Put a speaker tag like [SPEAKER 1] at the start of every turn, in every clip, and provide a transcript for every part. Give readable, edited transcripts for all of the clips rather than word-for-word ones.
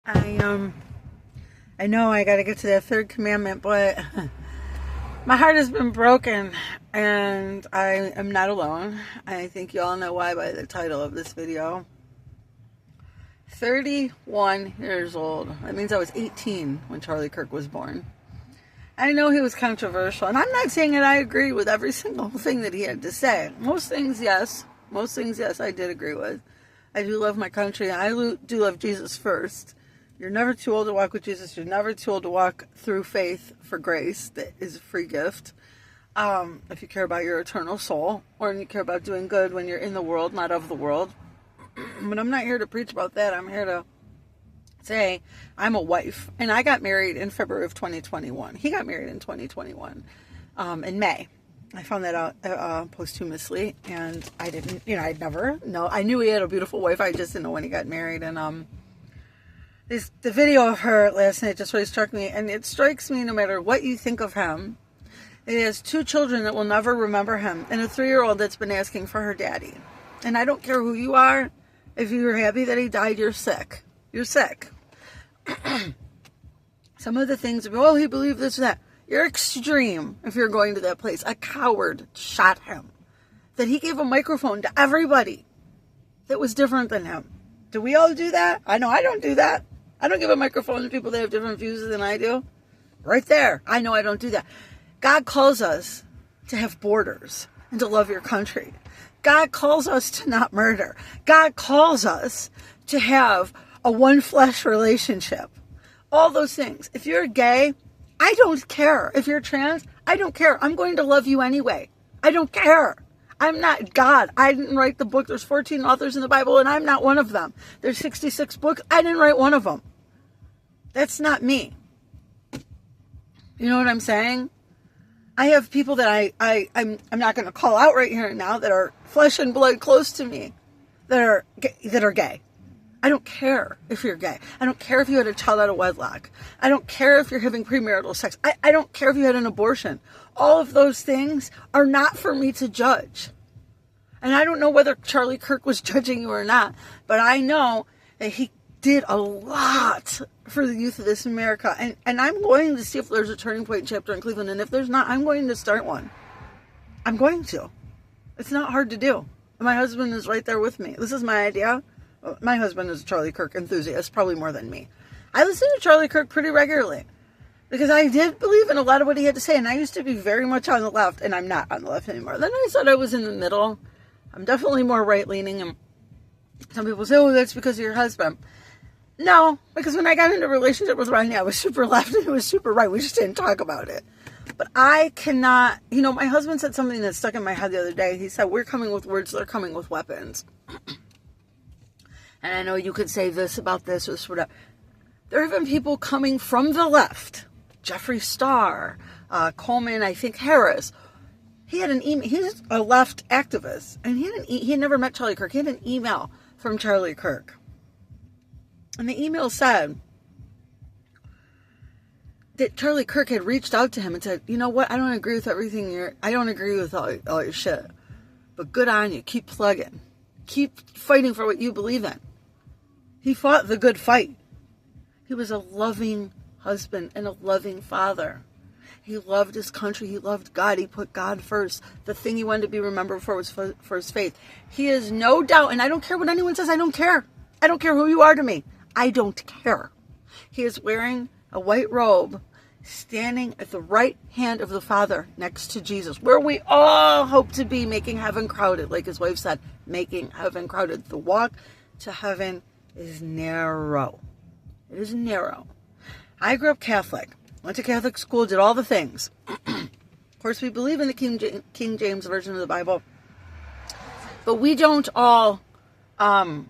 [SPEAKER 1] I know I got to get to that third commandment, but my heart has been broken, and I am not alone. I think you all know why by the title of this video. 31 years old. That means I was 18 when Charlie Kirk was born. I know he was controversial, and I'm not saying that I agree with every single thing that he had to say. Most things, yes. I did agree with. I do love my country. I do love Jesus first. You're never too old to walk with Jesus. You're never too old to walk through faith for grace. That is a free gift. If you care about your eternal soul, or you care about doing good when you're in the world, not of the world. But I'm not here to preach about that. I'm here to say I'm a wife. And I got married in February of 2021. He got married in 2021, in May. I found that out posthumously, and I didn't, I'd never know. I knew he had a beautiful wife. I just didn't know when he got married. And the video of her last night just really struck me. And it strikes me no matter what you think of him. He has 2 children that will never remember him, and a 3-year-old that's been asking for her daddy. And I don't care who you are. If you're happy that he died, you're sick. You're sick. Some of the things, he believed this and that. You're extreme if you're going to that place. A coward shot him. That he gave a microphone to everybody that was different than him. Do we all do that? I know I don't do that. I don't give a microphone to people that have different views than I do. Right there. I know I don't do that. God calls us to have borders and to love your country. God calls us to not murder. God calls us to have a one flesh relationship. All those things. If you're gay, I don't care. If you're trans, I don't care. I'm going to love you anyway. I don't care. I'm not God. I didn't write the book. There's 14 authors in the Bible, and I'm not one of them. There's 66 books. I didn't write one of them. That's not me. You know what I'm saying? I have people that I'm not going to call out right here and now that are flesh and blood close to me that are gay. I don't care if you're gay. I don't care if you had a child out of wedlock. I don't care if you're having premarital sex. I don't care if you had an abortion. All of those things are not for me to judge. And I don't know whether Charlie Kirk was judging you or not, but I know that he did a lot for the youth of this America. And I'm going to see if there's a turning point chapter in Cleveland. And if there's not, I'm going to start one. I'm going to. It's not hard to do. My husband is right there with me. This is my idea. My husband is a Charlie Kirk enthusiast, probably more than me. I listen to Charlie Kirk pretty regularly because I did believe in a lot of what he had to say. And I used to be very much on the left, and I'm not on the left anymore. Then I thought I was in the middle. I'm definitely more right-leaning. And some people say, that's because of your husband. No, because when I got into a relationship with Ronnie, I was super left and he was super right. We just didn't talk about it. But I cannot, my husband said something that stuck in my head the other day. He said, we're coming with words, they're coming with weapons. And I know you could say this about this or whatever. There have been people coming from the left. Jeffree Star, Coleman, I think Harris. He had an email. He's a left activist. And he had never met Charlie Kirk. He had an email from Charlie Kirk. And the email said that Charlie Kirk had reached out to him and said, you know what? I don't agree with everything I don't agree with all your shit. But good on you. Keep plugging. Keep fighting for what you believe in. He fought the good fight. He was a loving husband and a loving father. He loved his country. He loved God. He put God first. The thing he wanted to be remembered for was for his faith. He is no doubt, and I don't care what anyone says. I don't care. I don't care who you are to me. I don't care. He is wearing a white robe, standing at the right hand of the Father next to Jesus, where we all hope to be, making heaven crowded. Like his wife said, making heaven crowded. The walk to heaven is narrow. It is narrow. I grew up Catholic, went to Catholic school, did all the things. Of course, we believe in the King James Version of the Bible, but we don't all, in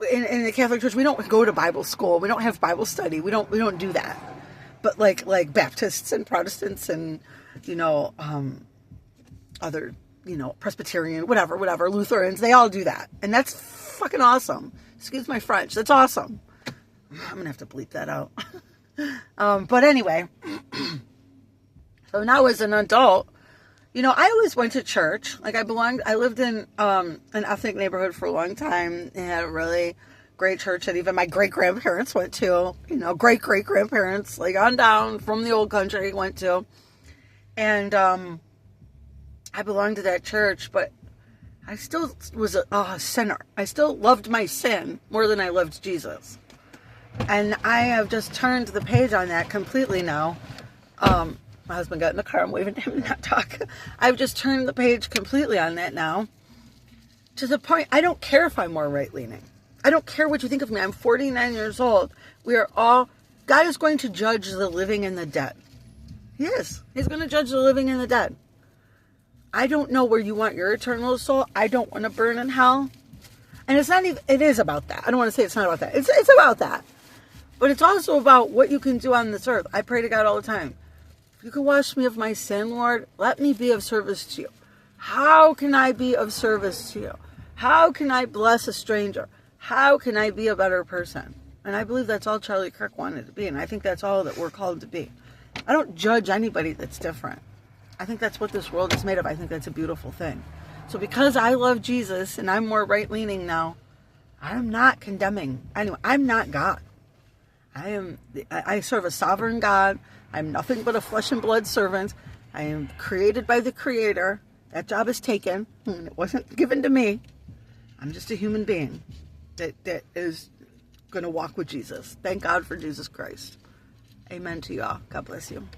[SPEAKER 1] the Catholic Church, we don't go to Bible school. We don't have Bible study. We don't do that. But like Baptists and Protestants and, other, Presbyterian, whatever, Lutherans, they all do that. And that's fucking awesome. Excuse my French. That's awesome. I'm going to have to bleep that out. But anyway, so now as an adult, I always went to church. Like I lived in an ethnic neighborhood for a long time and had a really great church that even my great-grandparents went to, great-great-grandparents, like on down from the old country went to. And I belonged to that church, but I still was a sinner. I still loved my sin more than I loved Jesus. And I have just turned the page on that completely now. My husband got in the car. I'm waving to him to not talk. I've just turned the page completely on that now. To the point, I don't care if I'm more right-leaning. I don't care what you think of me. I'm 49 years old. God is going to judge the living and the dead. He is. He's going to judge the living and the dead. I don't know where you want your eternal soul. I don't want to burn in hell. And it's not even, it is about that. I don't want to say it's not about that. It's about that. But it's also about what you can do on this earth. I pray to God all the time. If you can wash me of my sin, Lord, let me be of service to you. How can I be of service to you? How can I bless a stranger? How can I be a better person? And I believe that's all Charlie Kirk wanted to be. And I think that's all that we're called to be. I don't judge anybody that's different. I think that's what this world is made of. I think that's a beautiful thing. So because I love Jesus and I'm more right-leaning now, I'm not condemning anyone. I'm not God. I serve a sovereign God. I'm nothing but a flesh and blood servant. I am created by the Creator. That job is taken. And it wasn't given to me. I'm just a human being that is going to walk with Jesus. Thank God for Jesus Christ. Amen to y'all. God bless you.